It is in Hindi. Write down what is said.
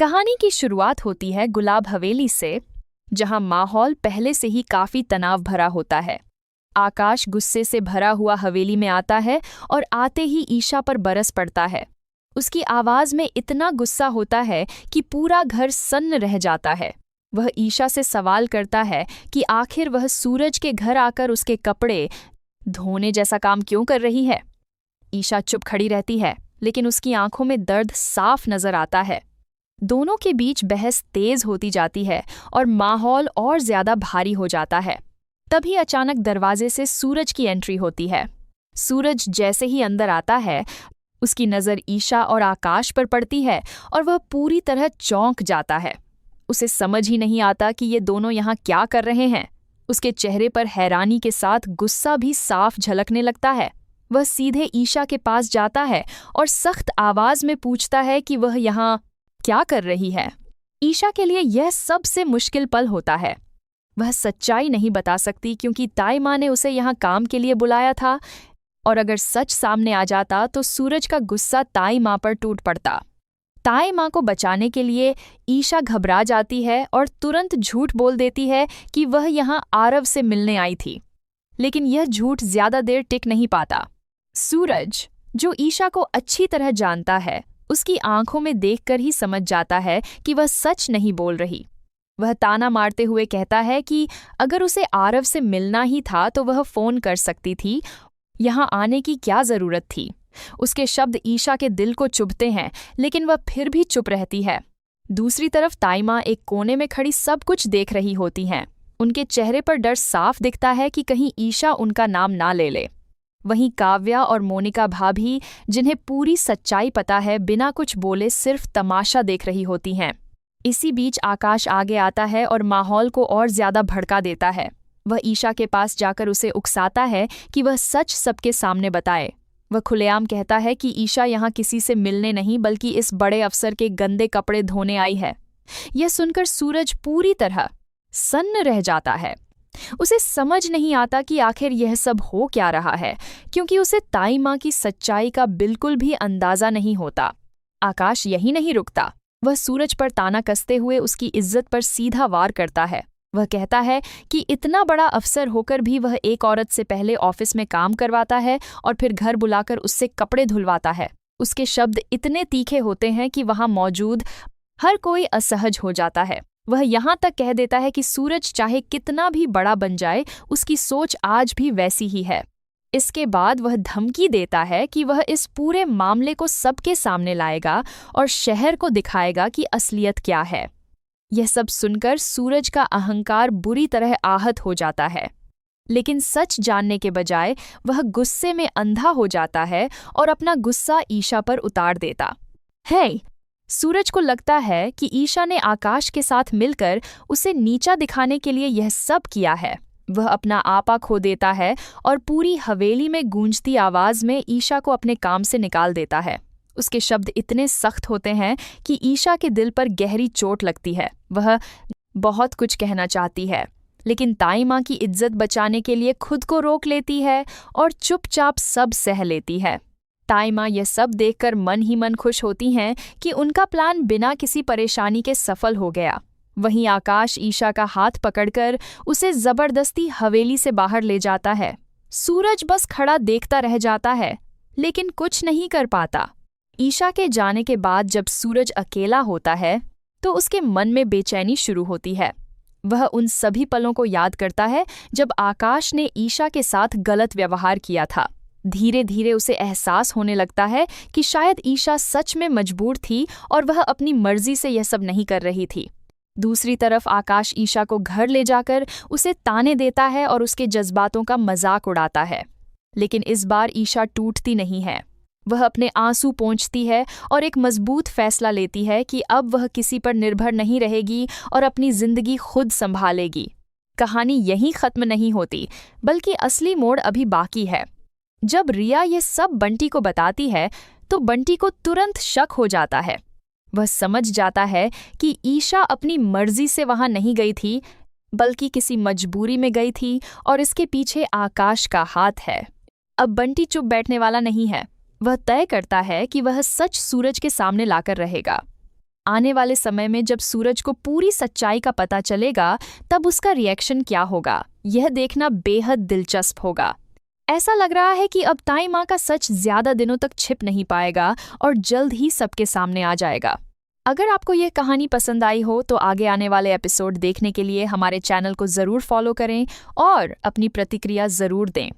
कहानी की शुरुआत होती है गुलाब हवेली से, जहां माहौल पहले से ही काफी तनाव भरा होता है। आकाश गुस्से से भरा हुआ हवेली में आता है और आते ही ईशा पर बरस पड़ता है। उसकी आवाज में इतना गुस्सा होता है कि पूरा घर सन्न रह जाता है। वह ईशा से सवाल करता है कि आखिर वह सूरज के घर आकर उसके कपड़े धोने जैसा काम क्यों कर रही है। ईशा चुप खड़ी रहती है, लेकिन उसकी आंखों में दर्द साफ नजर आता है। दोनों के बीच बहस तेज होती जाती है और माहौल और ज्यादा भारी हो जाता है। तभी अचानक दरवाजे से सूरज की एंट्री होती है। सूरज जैसे ही अंदर आता है, उसकी नज़र ईशा और आकाश पर पड़ती है और वह पूरी तरह चौंक जाता है। उसे समझ ही नहीं आता कि ये दोनों यहाँ क्या कर रहे हैं। उसके चेहरे पर हैरानी के साथ गुस्सा भी साफ झलकने लगता है। वह सीधे ईशा के पास जाता है और सख्त आवाज में पूछता है कि वह यहाँ क्या कर रही है। ईशा के लिए यह सबसे मुश्किल पल होता है। वह सच्चाई नहीं बता सकती क्योंकि ताई माँ ने उसे यहाँ काम के लिए बुलाया था, और अगर सच सामने आ जाता तो सूरज का गुस्सा ताई माँ पर टूट पड़ता। ताई माँ को बचाने के लिए ईशा घबरा जाती है और तुरंत झूठ बोल देती है कि वह यहाँ आरव से मिलने आई थी। लेकिन यह झूठ ज्यादा देर टिक नहीं पाता। सूरज, जो ईशा को अच्छी तरह जानता है, उसकी आंखों में देखकर ही समझ जाता है कि वह सच नहीं बोल रही। वह ताना मारते हुए कहता है कि अगर उसे आरव से मिलना ही था तो वह फोन कर सकती थी, यहाँ आने की क्या जरूरत थी। उसके शब्द ईशा के दिल को चुभते हैं, लेकिन वह फिर भी चुप रहती है। दूसरी तरफ ताई माँ एक कोने में खड़ी सब कुछ देख रही होती हैं। उनके चेहरे पर डर साफ दिखता है कि कहीं ईशा उनका नाम ना ले ले। वहीं काव्या और मोनिका भाभी, जिन्हें पूरी सच्चाई पता है, बिना कुछ बोले सिर्फ तमाशा देख रही होती हैं। इसी बीच आकाश आगे आता है और माहौल को और ज्यादा भड़का देता है। वह ईशा के पास जाकर उसे उकसाता है कि वह सच सबके सामने बताए। वह खुलेआम कहता है कि ईशा यहाँ किसी से मिलने नहीं बल्कि इस बड़े अफसर के गंदे कपड़े धोने आई है। यह सुनकर सूरज पूरी तरह सन्न रह जाता है। उसे समझ नहीं आता कि आखिर यह सब हो क्या रहा है, क्योंकि उसे ताई माँ की सच्चाई का बिल्कुल भी अंदाजा नहीं होता। आकाश यही नहीं रुकता। वह सूरज पर ताना कसते हुए उसकी इज्जत पर सीधा वार करता है। वह कहता है कि इतना बड़ा अफसर होकर भी वह एक औरत से पहले ऑफिस में काम करवाता है और फिर घर बुलाकर उससे कपड़े धुलवाता है। उसके शब्द इतने तीखे होते हैं कि वहां मौजूद हर कोई असहज हो जाता है। वह यहाँ तक कह देता है कि सूरज चाहे कितना भी बड़ा बन जाए, उसकी सोच आज भी वैसी ही है। इसके बाद वह धमकी देता है कि वह इस पूरे मामले को सबके सामने लाएगा और शहर को दिखाएगा कि असलियत क्या है। यह सब सुनकर सूरज का अहंकार बुरी तरह आहत हो जाता है, लेकिन सच जानने के बजाय वह गुस्से में अंधा हो जाता है और अपना गुस्सा ईशा पर उतार देता है। सूरज को लगता है कि ईशा ने आकाश के साथ मिलकर उसे नीचा दिखाने के लिए यह सब किया है। वह अपना आपा खो देता है और पूरी हवेली में गूंजती आवाज में ईशा को अपने काम से निकाल देता है। उसके शब्द इतने सख्त होते हैं कि ईशा के दिल पर गहरी चोट लगती है। वह बहुत कुछ कहना चाहती है, लेकिन ताई माँ की इज्जत बचाने के लिए खुद को रोक लेती है और चुपचाप सब सह लेती है। ताई माँ यह सब देखकर मन ही मन खुश होती हैं कि उनका प्लान बिना किसी परेशानी के सफल हो गया। वहीं आकाश ईशा का हाथ पकड़कर उसे जबरदस्ती हवेली से बाहर ले जाता है। सूरज बस खड़ा देखता रह जाता है, लेकिन कुछ नहीं कर पाता। ईशा के जाने के बाद जब सूरज अकेला होता है तो उसके मन में बेचैनी शुरू होती है। वह उन सभी पलों को याद करता है जब आकाश ने ईशा के साथ गलत व्यवहार किया था। धीरे धीरे उसे एहसास होने लगता है कि शायद ईशा सच में मजबूर थी और वह अपनी मर्जी से यह सब नहीं कर रही थी। दूसरी तरफ आकाश ईशा को घर ले जाकर उसे ताने देता है और उसके जज्बातों का मजाक उड़ाता है, लेकिन इस बार ईशा टूटती नहीं है। वह अपने आंसू पोंछती है और एक मजबूत फैसला लेती है कि अब वह किसी पर निर्भर नहीं रहेगी और अपनी जिंदगी खुद संभालेगी। कहानी यहीं खत्म नहीं होती, बल्कि असली मोड़ अभी बाकी है। जब रिया ये सब बंटी को बताती है तो बंटी को तुरंत शक हो जाता है। वह समझ जाता है कि ईशा अपनी मर्जी से वहां नहीं गई थी, बल्कि किसी मजबूरी में गई थी और इसके पीछे आकाश का हाथ है। अब बंटी चुप बैठने वाला नहीं है। वह तय करता है कि वह सच सूरज के सामने लाकर रहेगा। आने वाले समय में जब सूरज को पूरी सच्चाई का पता चलेगा, तब उसका रिएक्शन क्या होगा, यह देखना बेहद दिलचस्प होगा। ऐसा लग रहा है कि अब ताई माँ का सच ज्यादा दिनों तक छिप नहीं पाएगा और जल्द ही सबके सामने आ जाएगा। अगर आपको यह कहानी पसंद आई हो तो आगे आने वाले एपिसोड देखने के लिए हमारे चैनल को जरूर फॉलो करें और अपनी प्रतिक्रिया जरूर दें।